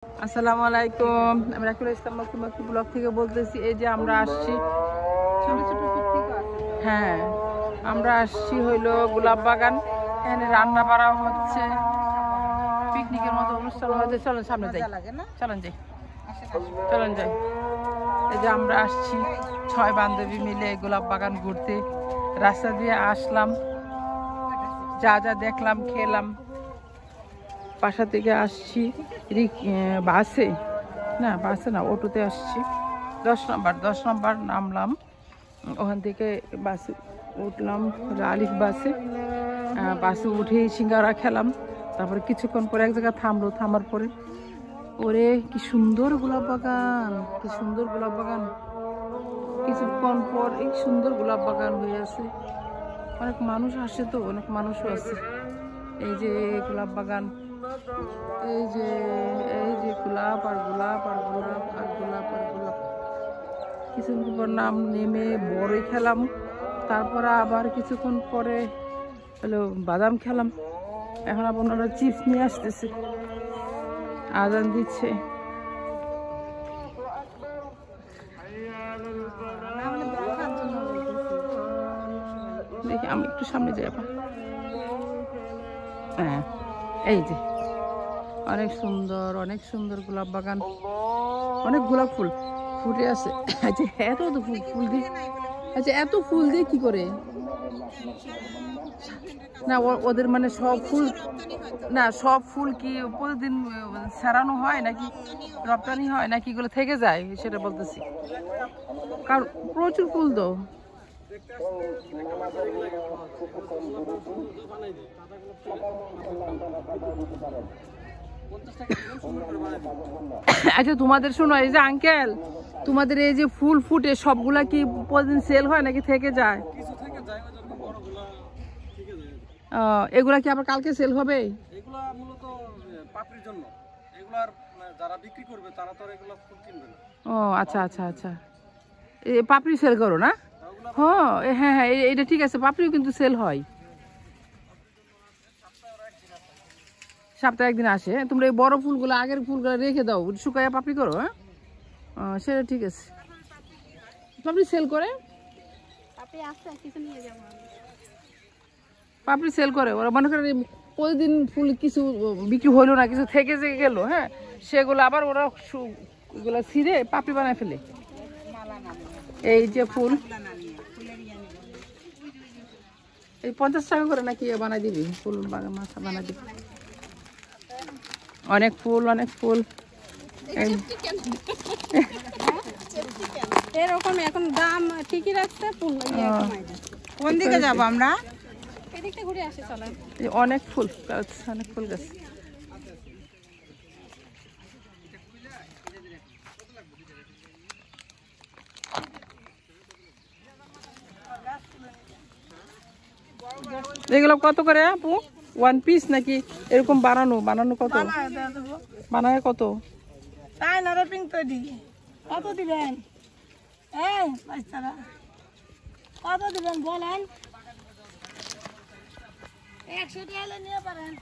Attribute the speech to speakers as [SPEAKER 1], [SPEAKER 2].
[SPEAKER 1] আসসালামু আলাইকুম। আমি রাকিবুল ইসলাম মক্কি ব্লগ থেকে বলতেছি। এই যে আমরা আসছি, হ্যাঁ আমরা আসছি হইলো গোলাপ বাগান। এখানে রান্না বাড়া হচ্ছে, পিকনিকের মতো অনুষ্ঠান হচ্ছে। চলেন সামনে যাই, চলেন যাই, চলেন যাই। এই যে আমরা আসছি 6 বান্ধবী মিলে গোলাপ বাগান ঘুরতে। রাস্তা দিয়ে আসলাম, যা যা দেখলাম খেলাম। বাসা থেকে আসছি বাসে, না বাসে না, অটোতে আসছি। 10 নম্বর নামলাম, ওখান থেকে বাসে উঠলাম আলিফ বাসে। বাসে উঠেই সিঙ্গারা খেলাম। তারপরে কিছুক্ষণ পরে এক জায়গায় থামলো, থামার পরে ওরে কি সুন্দর গোলাপ বাগান, কি সুন্দর গোলাপ বাগান। কিছুক্ষণ পর এই সুন্দর গোলাপ বাগান হয়ে আছে। অনেক মানুষ আসে, তো অনেক মানুষও আছে। এই যে গোলাপ বাগান, এই যে গোলাপ আর গোলাপ আর গোলাপ আর গোলাপ আর গোলাপ। কিছুক্ষণ পর নাম নেমে বড়ই খেলাম। তারপরে আবার কিছুক্ষণ পরে হলো বাদাম খেলাম। এখন আবার ওনারা চিপস নিয়ে আসতেছে, আজান দিচ্ছে। দেখি আমি একটু সামনে যাই। হ্যাঁ এই যে অনেক সুন্দর, অনেক সুন্দর গোলাপ বাগান। অনেক গোলাপ ফুল ফুটে আছে। আচ্ছা এত ফুল দিয়ে, আচ্ছা এত ফুল দিয়ে কি করে? না ওদের মানে সব ফুল, না সব ফুল কি প্রতিদিন ছাড়ানো হয় নাকি রপ্তানি হয় নাকি এগুলো থেকে যায়, সেটা বলতেছি। কারণ প্রচুর ফুল তো। আচ্ছা তোমাদের শোনো, এই যে আঙ্কেল, তোমাদের এই যে ফুল ফুটে সবগুলা কি প্রতিদিন সেল হয় নাকি থেকে যায়? এগুলা কি আবার কালকে সেল হবে?
[SPEAKER 2] এগুলা মূলত পাপড়ির জন্য, এগুলার যারা বিক্রি করবে তারা তো এগুলা ফুল কিনবে না।
[SPEAKER 1] ও আচ্ছা আচ্ছা আচ্ছা, এই পাপড়ি সেল করো না? হ্যাঁ হ্যাঁ এটা ঠিক আছে, পাপড়িও কিন্তু সেল হয়। সপ্তাহে একদিন আসে। তোমরা এই বড় ফুলগুলো, আগের ফুলগুলো রেখে দাও, শুকাইয়া পাপড়ি করো। হ্যাঁ সেটা ঠিক আছে। পাপড়ি সেল করে, পাপড়ি সেল করে ওরা। মনে করে প্রতিদিন ফুল কিছু বিক্রি হইলো না, কিছু থেকে যে গেল, হ্যাঁ সেগুলো আবার ওরা এগুলো ছিঁড়ে পাপড়ি বানায় ফেলে। এই যে ফুল, এই 50 টাকা করে নাকি বানাই দিবি, ফুল মাথা বানাই দিবি। অনেক ফুল, অনেক ফুল।
[SPEAKER 3] এরকম এখন দাম ঠিকই রাখছে। ফুল
[SPEAKER 4] কোন দিকে যাবো আমরা?
[SPEAKER 3] এদিকটা ঘুরে আসি চলেন।
[SPEAKER 1] অনেক ফুল, অনেক ফুল গাছ। এগুলো কত করে আপু? 1 পিস নাকি এরকম বানানো কত? বানায় কত?
[SPEAKER 4] তাই না রপিং তৈরি কত দিবেন? এই বাচ্চারা কত দিবেন বলেন? 100 টাকা নিয়ে পারেন।